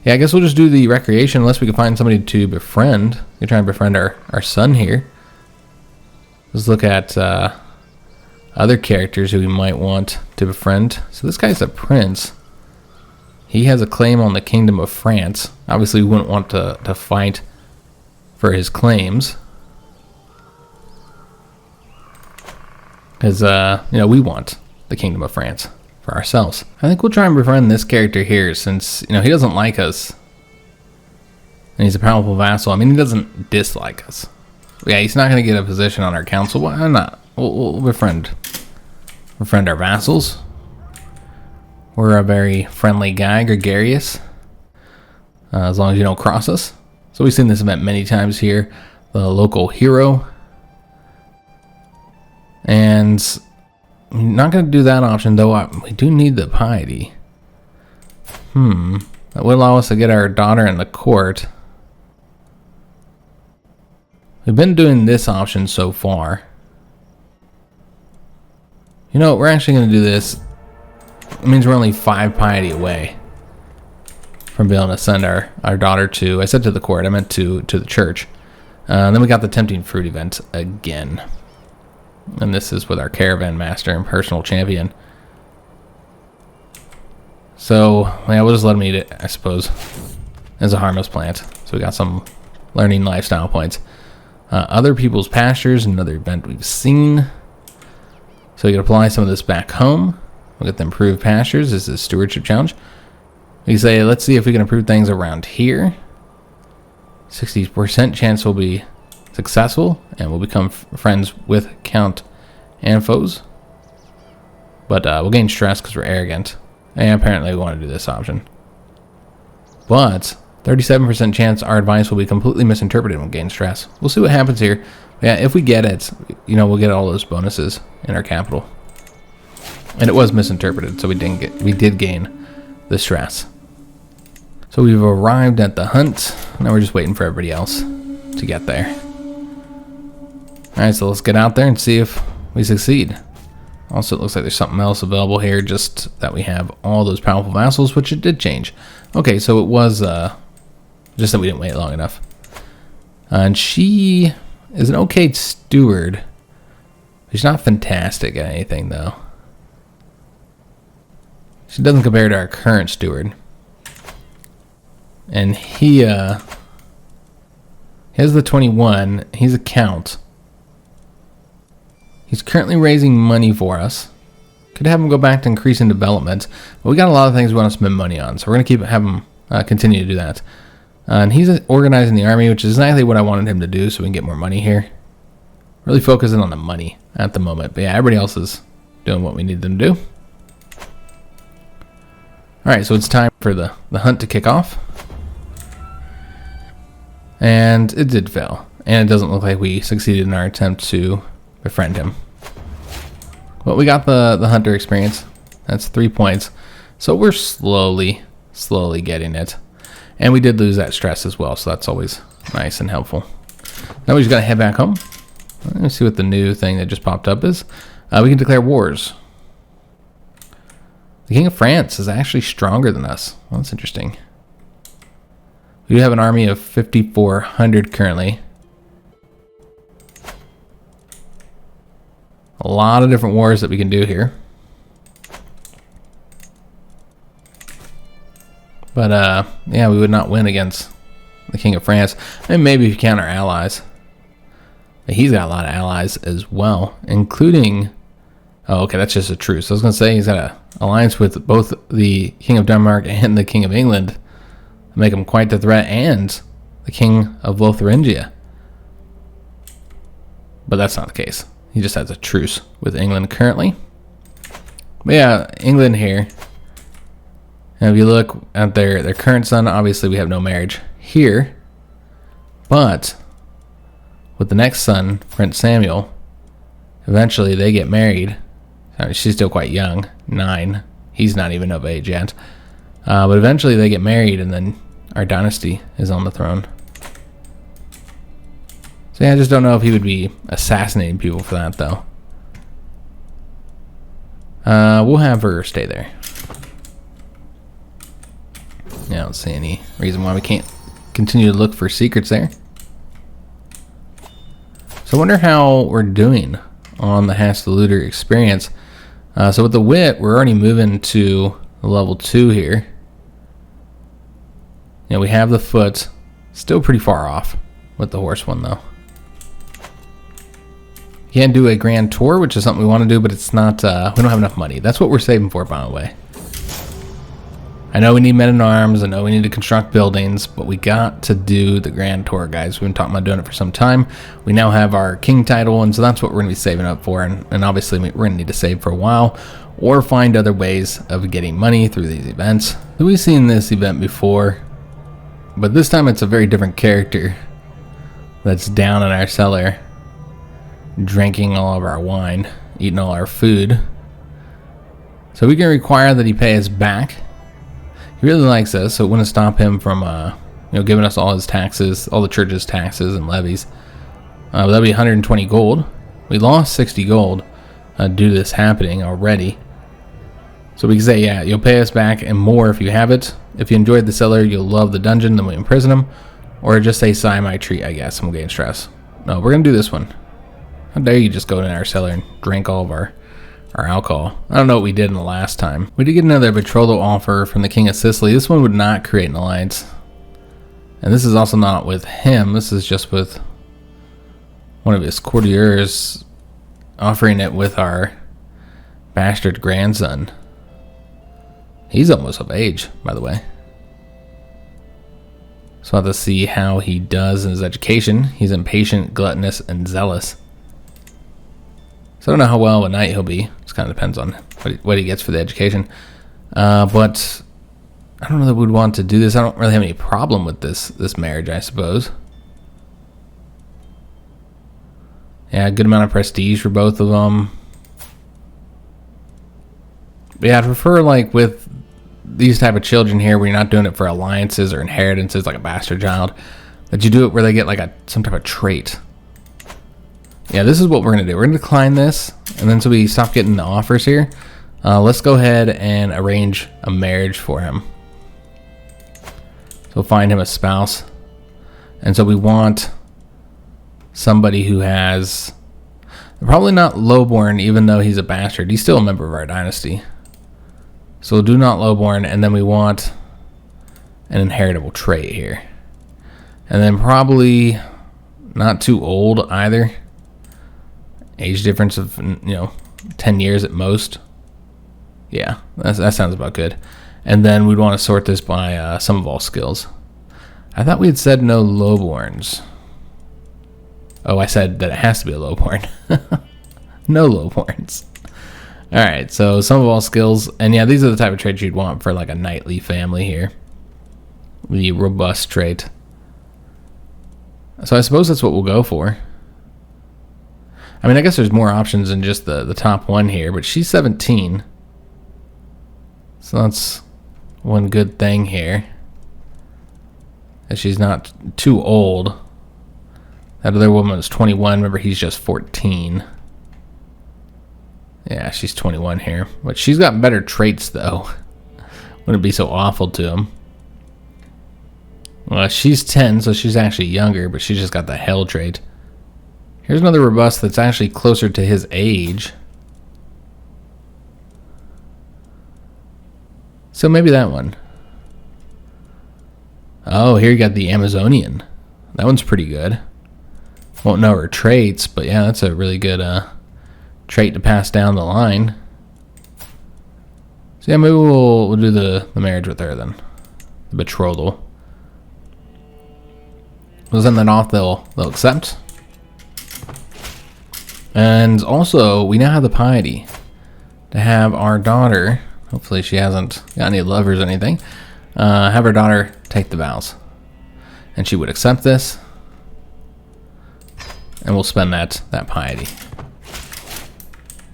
Yeah, I guess we'll just do the recreation unless we can find somebody to befriend. We can try and befriend our son here. Let's look at other characters who we might want to befriend. So this guy's a prince. He has a claim on the Kingdom of France. Obviously, we wouldn't want to fight for his claims. Because, we want the Kingdom of France for ourselves. I think we'll try and befriend this character here since, he doesn't like us. And he's a powerful vassal. I mean, he doesn't dislike us. Yeah, he's not going to get a position on our council. Why not? We'll befriend our vassals. We're a very friendly guy, gregarious. As long as you don't cross us. So we've seen this event many times here. The local hero. And I'm not going to do that option, though. We do need the piety. That would allow us to get our daughter in the court. We've been doing this option so far. We're actually going to do this. It means we're only 5 piety away from being able to send our daughter to, I said to the court, I meant to the church. Then we got the Tempting Fruit event again. And this is with our caravan master and personal champion. So, yeah, we'll just let him eat it, I suppose, as a harmless plant. So we got some learning lifestyle points. Other people's pastures, another event we've seen. So we can apply some of this back home. We'll get the improved pastures. This is a stewardship challenge. We can say, let's see if we can improve things around here. 60% chance we'll be successful, and we'll become friends with Count and foes. But we'll gain stress because we're arrogant. And apparently we want to do this option. But 37% chance our advice will be completely misinterpreted and we'll gain stress. We'll see what happens here. Yeah, if we get it, we'll get all those bonuses in our capital. And it was misinterpreted, so we did gain the stress. So we've arrived at the hunt. Now we're just waiting for everybody else to get there. Alright, so let's get out there and see if we succeed. Also, it looks like there's something else available here, just that we have all those powerful vassals, which it did change. Okay, so it was just that we didn't wait long enough. And she is an okay steward. She's not fantastic at anything, though. She doesn't compare to our current steward. And he has the 21. He's a count. He's currently raising money for us. Could have him go back to increasing development. But we got a lot of things we want to spend money on. So we're going to have him continue to do that. And he's organizing the army, which is exactly what I wanted him to do so we can get more money here. Really focusing on the money at the moment. But yeah, everybody else is doing what we need them to do. Alright, so it's time for the hunt to kick off. And it did fail. And it doesn't look like we succeeded in our attempt to befriend him. But we got the hunter experience. That's 3 points. So we're slowly getting it. And we did lose that stress as well, so that's always nice and helpful. Now we just gotta head back home. Let me see what the new thing that just popped up is. We can declare wars. The King of France is actually stronger than us. Well, that's interesting. We do have an army of 5,400 currently. A lot of different wars that we can do here. But, yeah, we would not win against the King of France. And maybe if you count our allies. He's got a lot of allies as well, including Oh, okay, that's just a truce. I was going to say he's got an alliance with both the King of Denmark and the King of England. Make him quite the threat, and the King of Lotharingia. But that's not the case. He just has a truce with England currently. But yeah, England here. And if you look at their current son, obviously we have no marriage here. But with the next son, Prince Samuel, eventually they get married. I mean, she's still quite young, 9. He's not even of age yet. But eventually they get married, and then our dynasty is on the throne. So yeah, I just don't know if he would be assassinating people for that, though. We'll have her stay there. Yeah, I don't see any reason why we can't continue to look for secrets there. So I wonder how we're doing on the Haste-the-Looter experience. So with the wit, we're already moving to level 2 here. Yeah, we have the foot. Still pretty far off with the horse one, though. Can't do a grand tour, which is something we want to do, but it's not, we don't have enough money. That's what we're saving for, by the way. I know we need men in arms, I know we need to construct buildings, but we got to do the grand tour, guys. We've been talking about doing it for some time. We now have our king title, and so that's what we're going to be saving up for, and obviously we're going to need to save for a while, or find other ways of getting money through these events. We've seen this event before, but this time it's a very different character that's down in our cellar, drinking all of our wine, eating all our food. So we can require that he pay us back. He really likes us, so it wouldn't stop him from giving us all his taxes, all the church's taxes and levies. But that'd be 120 gold. We lost 60 gold due to this happening already. So we can say, yeah, you'll pay us back and more if you have it. If you enjoyed the cellar, you'll love the dungeon, then we imprison him. Or just say, sign my treat, I guess, and we'll gain stress. No, we're going to do this one. How dare you just go in our cellar and drink all of our alcohol. I don't know what we did in the last time. We did get another betrothal offer from the King of Sicily. This one would not create an alliance. And this is also not with him. This is just with one of his courtiers offering it with our bastard grandson. He's almost of age, by the way. So I'll have to see how he does in his education. He's impatient, gluttonous, and zealous. So I don't know how well of a knight he'll be. Just kind of depends on what he gets for the education. But I don't know that we'd want to do this. I don't really have any problem with this marriage, I suppose. Yeah, a good amount of prestige for both of them. But yeah, I'd prefer, like, with these type of children here, where you're not doing it for alliances or inheritances like a bastard child, that you do it where they get like some type of trait. Yeah, this is what we're going to do. We're going to decline this, and then so we stop getting the offers here, let's go ahead and arrange a marriage for him. So find him a spouse. And so we want somebody who has, probably not lowborn, even though he's a bastard. He's still a member of our dynasty. So we'll do not lowborn, and then we want an inheritable trait here. And then probably not too old either. Age difference of, 10 years at most. Yeah, that sounds about good. And then we'd want to sort this by sum of all skills. I thought we had said no lowborns. Oh, I said that it has to be a lowborn. No lowborns. Alright, so sum of all skills. And yeah, these are the type of traits you'd want for like a knightly family here. The robust trait. So I suppose that's what we'll go for. I mean, I guess there's more options than just the top one here, but she's 17. So that's one good thing here. That she's not too old. That other woman is 21. Remember, he's just 14. Yeah, she's 21 here. But she's got better traits, though. Wouldn't be so awful to him. Well, she's 10, so she's actually younger, but she's just got the hell trait. Here's another robust that's actually closer to his age. So maybe that one. Oh, here you got the Amazonian. That one's pretty good. Won't know her traits, but yeah, that's a really good trait to pass down the line. So yeah, maybe we'll do the marriage with her then. The betrothal. We'll send that off, they'll accept. And also, we now have the piety to have our daughter, hopefully she hasn't got any lovers or anything, have her daughter take the vows. And she would accept this. And we'll spend that piety.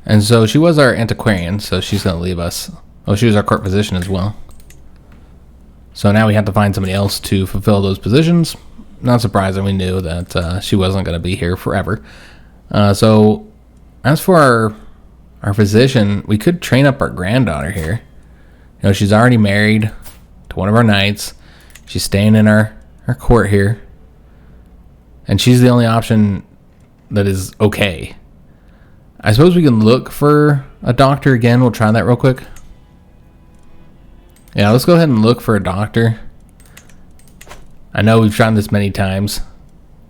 And so she was our antiquarian, so she's going to leave us. Oh, she was our court physician as well. So now we have to find somebody else to fulfill those positions. Not surprising, we knew that she wasn't going to be here forever. So as for our physician, we could train up our granddaughter here. You know, she's already married to one of our knights. She's staying in our court here. And she's the only option that is okay. I suppose we can look for a doctor again. We'll try that real quick. Yeah, let's go ahead and look for a doctor. I know we've tried this many times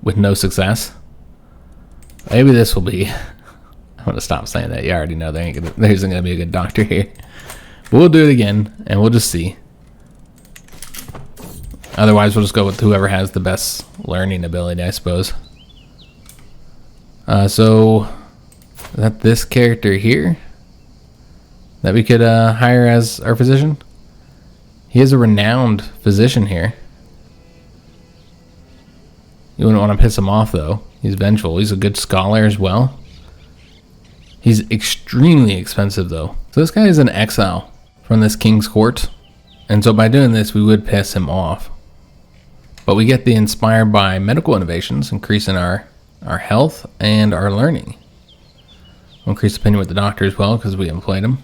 with no success. Maybe this will be... I'm going to stop saying that. You already know there isn't going to be a good doctor here. But we'll do it again, and we'll just see. Otherwise, we'll just go with whoever has the best learning ability, I suppose. So, is that this character here that we could hire as our physician? He is a renowned physician here. You wouldn't want to piss him off, though. He's vengeful. He's a good scholar as well. He's extremely expensive, though. So this guy is an exile from this king's court. And so by doing this, we would piss him off. But we get the inspired by medical innovations, increasing our health and our learning. We'll increase opinion with the doctor as well, because we employed him.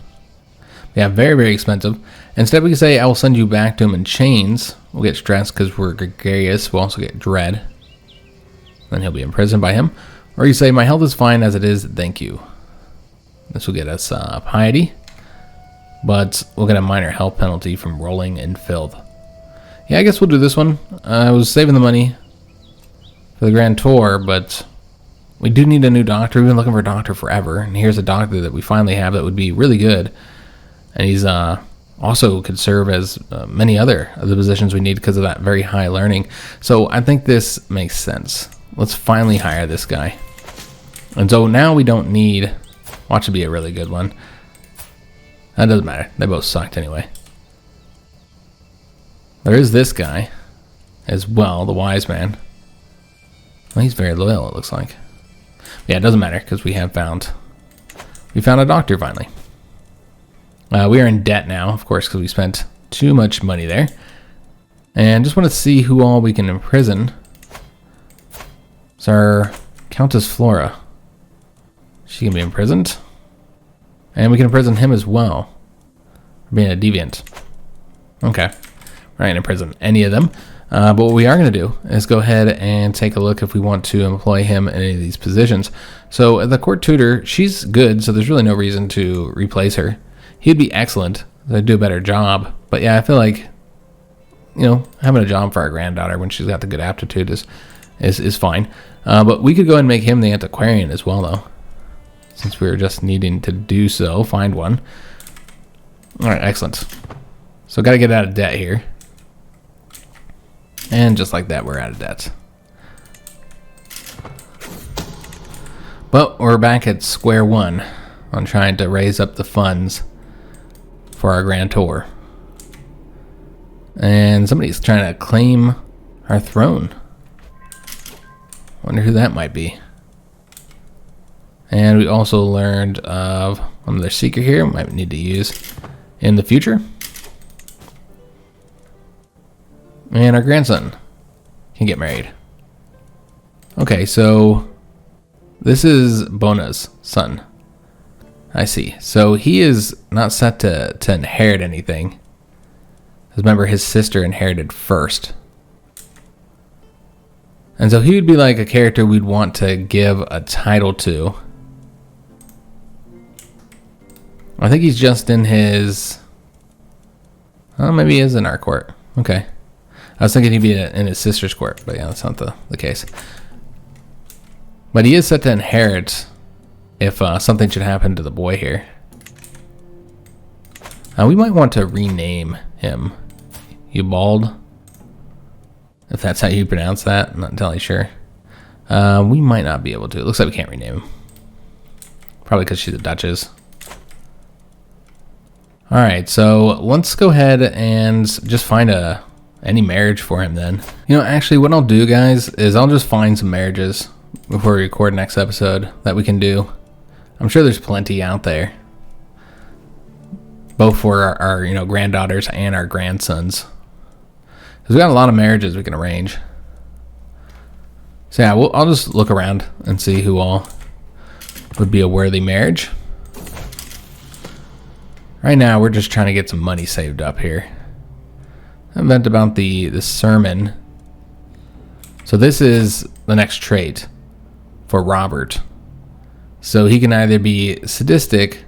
Yeah, very, very expensive. Instead, we can say, I will send you back to him in chains. We'll get stressed because we're gregarious. We'll also get dread. Then he'll be imprisoned by him. Or you say, my health is fine as it is, thank you. This will get us piety. But we'll get a minor health penalty from rolling in filth. Yeah, I guess we'll do this one. I was saving the money for the Grand Tour, but we do need a new doctor. We've been looking for a doctor forever. And here's a doctor that we finally have that would be really good. And he's also could serve as many other of the positions we need because of that very high learning. So I think this makes sense. Let's finally hire this guy. And so now we don't need... Watch it be a really good one. That doesn't matter. They both sucked anyway. There is this guy as well, the wise man. Well, he's very loyal, it looks like. Yeah, it doesn't matter because we found a doctor finally. We are in debt now, of course, because we spent too much money there. And just want to see who all we can imprison. It's our Countess Flora. She can be imprisoned. And we can imprison him as well. For being a deviant. Okay. We're not going to imprison any of them. But what we are going to do is go ahead and take a look if we want to employ him in any of these positions. So the court tutor, she's good, so there's really no reason to replace her. He'd be excellent. They'd do a better job. But yeah, I feel like, you know, having a job for our granddaughter when she's got the good aptitude is fine. But we could go ahead and make him the antiquarian as well, though. Since we were just needing to do so, find one. Alright, excellent. So got to get out of debt here. And just like that, we're out of debt. But we're back at square one on trying to raise up the funds for our grand tour. And somebody's trying to claim our throne. Wonder who that might be. And we also learned of another secret here we might need to use in the future. And our grandson can get married. Okay, so this is Bona's son. I see. So he is not set to inherit anything. Remember, his sister inherited first. And so he would be like a character we'd want to give a title to. I think he's just in his... Oh, maybe he is in our court. Okay. I was thinking he'd be in his sister's court, but yeah, that's not the case. But he is set to inherit if something should happen to the boy here. We might want to rename him Ubald, if that's how you pronounce that. I'm not entirely sure. We might not be able to. It looks like we can't rename him. Probably because she's a duchess. Alright, so let's go ahead and just find any marriage for him then. You know, actually what I'll do, guys, is I'll just find some marriages before we record next episode that we can do. I'm sure there's plenty out there. Both for our you know, granddaughters and our grandsons. Because we got a lot of marriages we can arrange. So yeah, I'll just look around and see who all would be a worthy marriage. Right now, we're just trying to get some money saved up here. I meant about the sermon. So this is the next trait for Robert. So he can either be sadistic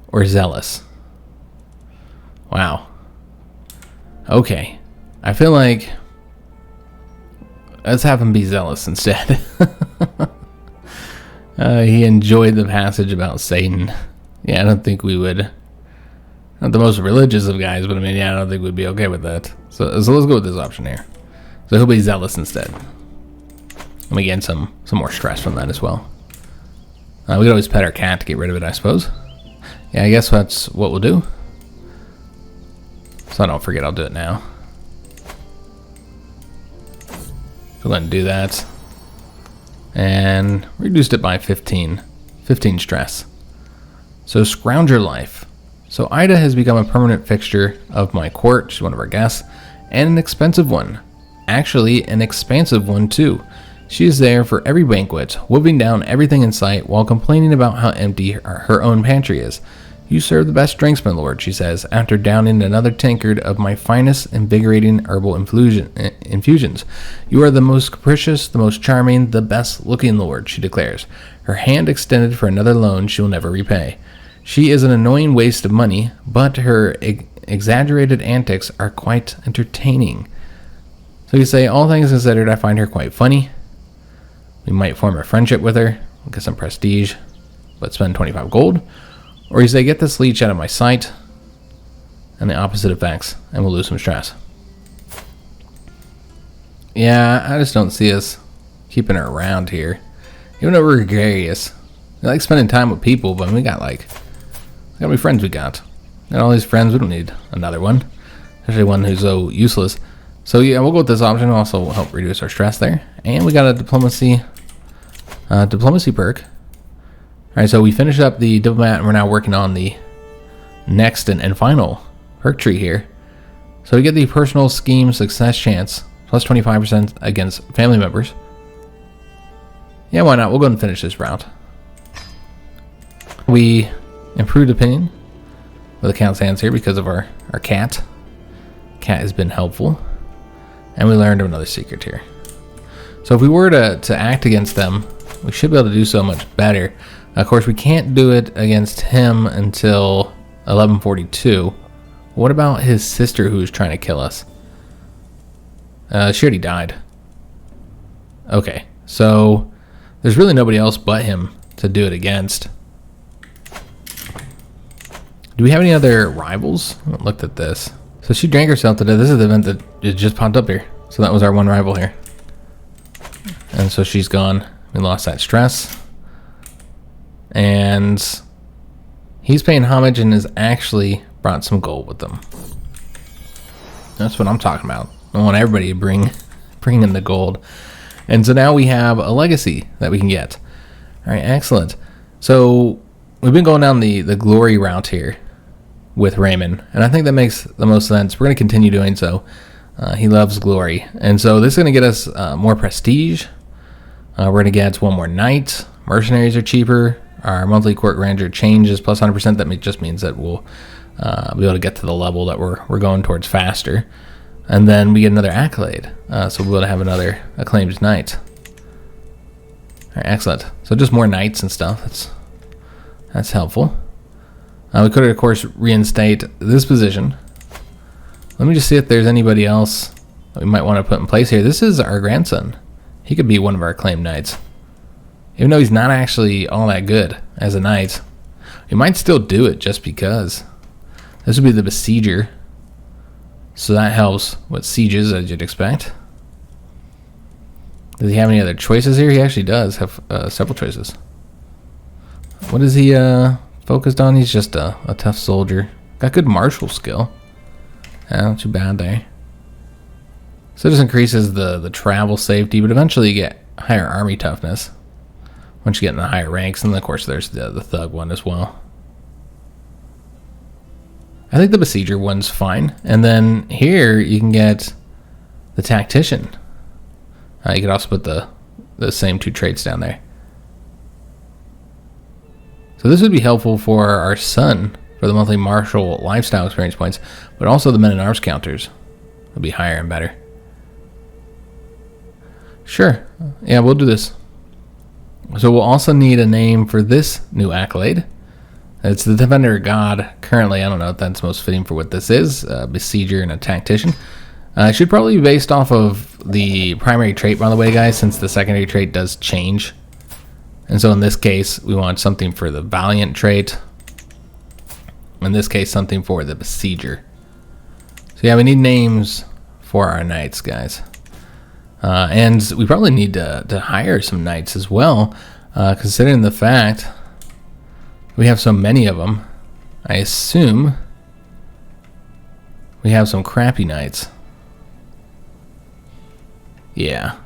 or zealous. Wow. Okay. I feel like let's have him be zealous instead. He enjoyed the passage about Satan. Yeah, I don't think we would. Not the most religious of guys, but I mean, yeah, I don't think we'd be okay with that. So let's go with this option here. So he'll be zealous instead. And we gain some more stress from that as well. We could always pet our cat to get rid of it, I suppose. Yeah, I guess that's what we'll do. So I don't forget, I'll do it now. So go ahead and do that. And reduced it by 15 stress. So Scrounger Life. So Ida has become a permanent fixture of my court. She's one of our guests. And an expensive one. Actually, an expansive one too. She is there for every banquet, wolfing down everything in sight while complaining about how empty her own pantry is. You serve the best drinks, my lord, she says, after downing another tankard of my finest invigorating herbal infusions. You are the most capricious, the most charming, the best looking lord, she declares, her hand extended for another loan she will never repay. She is an annoying waste of money, but her exaggerated antics are quite entertaining. So you say, all things considered, I find her quite funny. We might form a friendship with her, get some prestige, but spend 25 gold. Or you say, get this leech out of my sight, and the opposite effects, and we'll lose some stress. Yeah, I just don't see us keeping her around here. Even though we're gregarious. We like spending time with people, but we got look how many friends we got. Got all these friends, we don't need another one. Especially one who's so useless. So yeah, we'll go with this option. It'll also help reduce our stress there. And we got a diplomacy perk. Alright, so we finished up the diplomat, and we're now working on the next and final perk tree here. So we get the personal scheme success chance, plus 25% against family members. Yeah, why not? We'll go ahead and finish this round. We improved opinion with the count's hands here because of our cat. Cat has been helpful. And we learned another secret here. So if we were to act against them, we should be able to do so much better. Of course, we can't do it against him until 1142. What about his sister who's trying to kill us? She already died. Okay, so there's really nobody else but him to do it against. Do we have any other rivals? I haven't looked at this. So she drank herself to death. This is the event that just popped up here. So that was our one rival here. And so she's gone. We lost that stress. And he's paying homage and has actually brought some gold with them. That's what I'm talking about. I want everybody to bring in the gold. And so now we have a legacy that we can get. All right, excellent. So we've been going down the glory route here with Raymond, and I think that makes the most sense. We're going to continue doing so. He loves glory. And so this is going to get us more prestige. We're going to get one more knight. Mercenaries are cheaper. Our monthly court grandeur changes plus 100%. That just means that we'll be able to get to the level that we're going towards faster. And then we get another accolade. So we'll be able to have another acclaimed knight. All right, excellent. So just more knights and stuff. That's helpful. We could, of course, reinstate this position. Let me just see if there's anybody else that we might want to put in place here. This is our grandson. He could be one of our acclaimed knights. Even though he's not actually all that good as a knight. We might still do it just because. This would be the Besieger. So that helps with sieges, as you'd expect. Does he have any other choices here? He actually does have several choices. What is he focused on? He's just a tough soldier. Got good martial skill. Not too bad there. So it just increases the travel safety, but eventually you get higher army toughness once you get in the higher ranks. And then, of course, there's the thug one as well. I think the Besieger one's fine. And then here you can get the Tactician. You could also put the same two traits down there. So this would be helpful for our son for the monthly martial lifestyle experience points, but also the men-at-arms counters would be higher and better. Sure. Yeah, we'll do this. So we'll also need a name for this new accolade. It's the Defender God. Currently, I don't know if that's most fitting for what this is. Besieger and a Tactician. It should probably be based off of the primary trait, by the way, guys, since the secondary trait does change. And so in this case, we want something for the Valiant trait. In this case, something for the Besieger. So yeah, we need names for our knights, guys. And we probably need to hire some knights as well, considering the fact we have so many of them. I assume we have some crappy knights. Yeah.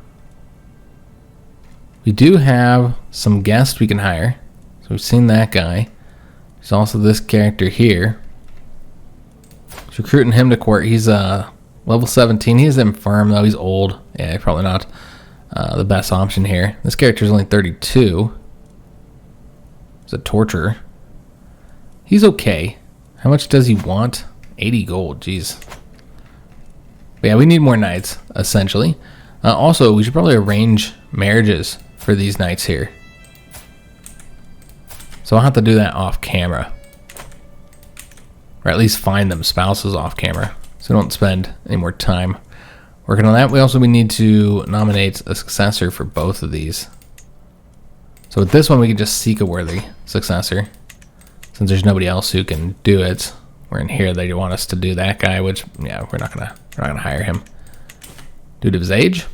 We do have some guests we can hire. So we've seen that guy. There's also this character here. Just recruiting him to court. He's level 17. He's infirm though. He's old. Yeah, probably not the best option here. This character's only 32. He's a torturer. He's okay. How much does he want? 80 gold. Jeez. But yeah, we need more knights, essentially. Also, we should probably arrange marriages for these knights here. So I'll have to do that off camera. Or at least find them spouses off camera. So don't spend any more time working on that. We need to nominate a successor for both of these. So with this one, we can just seek a worthy successor. Since there's nobody else who can do it. We're in here, they want us to do that guy, which, yeah, we're not gonna hire him. Due to his age.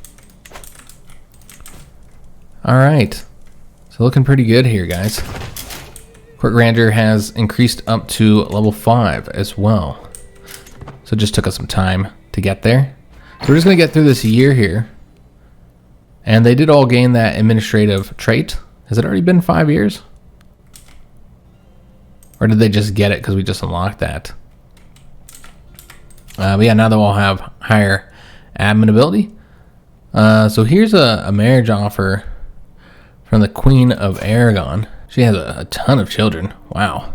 Alright. So looking pretty good here, guys. Court Grandeur has increased up to level 5 as well. So it just took us some time to get there. So we're just going to get through this year here. And they did all gain that administrative trait. Has it already been 5 years? Or did they just get it because we just unlocked that? But yeah, now they'll all have higher admin ability. So here's a marriage offer from the Queen of Aragon. She has a ton of children. Wow.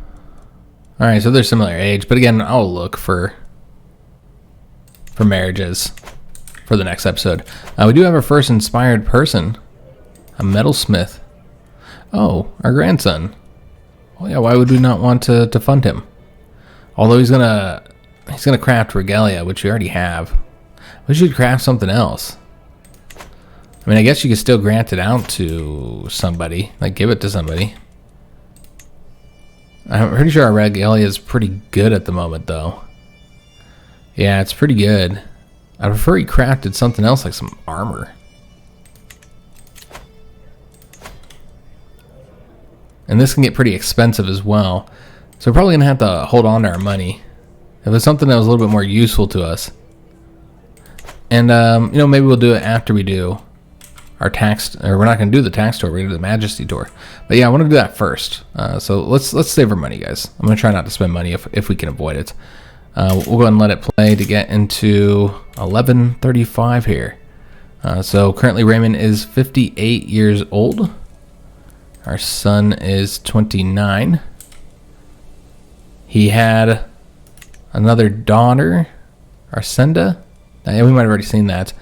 Alright, so they're similar age. But again, I'll look for marriages for the next episode. We do have our first inspired person. A metalsmith. Oh, our grandson. Well, yeah, why would we not want to fund him? Although he's gonna craft regalia, which we already have. We should craft something else. I mean, I guess you could still grant it out to somebody, like give it to somebody. I'm pretty sure our regalia is pretty good at the moment, though. Yeah, it's pretty good. I prefer he crafted something else, like some armor. And this can get pretty expensive as well. So we're probably going to have to hold on to our money. If it's something that was a little bit more useful to us. And, you know, maybe we'll do it after we do our tax, or we're not going to do the tax tour, we're going to do the majesty tour. But yeah, I want to do that first. So let's save our money, guys. I'm going to try not to spend money if we can avoid it. We'll go ahead and let it play to get into 1135 here. So currently Raymond is 58 years old. Our son is 29. He had another daughter, Arsenda. Yeah, we might have already seen that.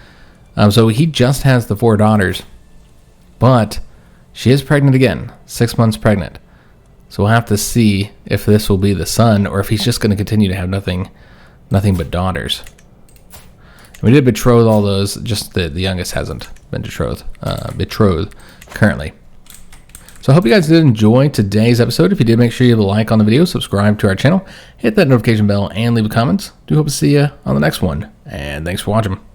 So he just has the 4 daughters, but she is pregnant again, 6 months pregnant. So we'll have to see if this will be the son or if he's just going to continue to have nothing but daughters. And we did betroth all those, just the youngest hasn't been betrothed currently. So I hope you guys did enjoy today's episode. If you did, make sure you leave a like on the video, subscribe to our channel, hit that notification bell, and leave a comment. Do hope to see you on the next one, and thanks for watching.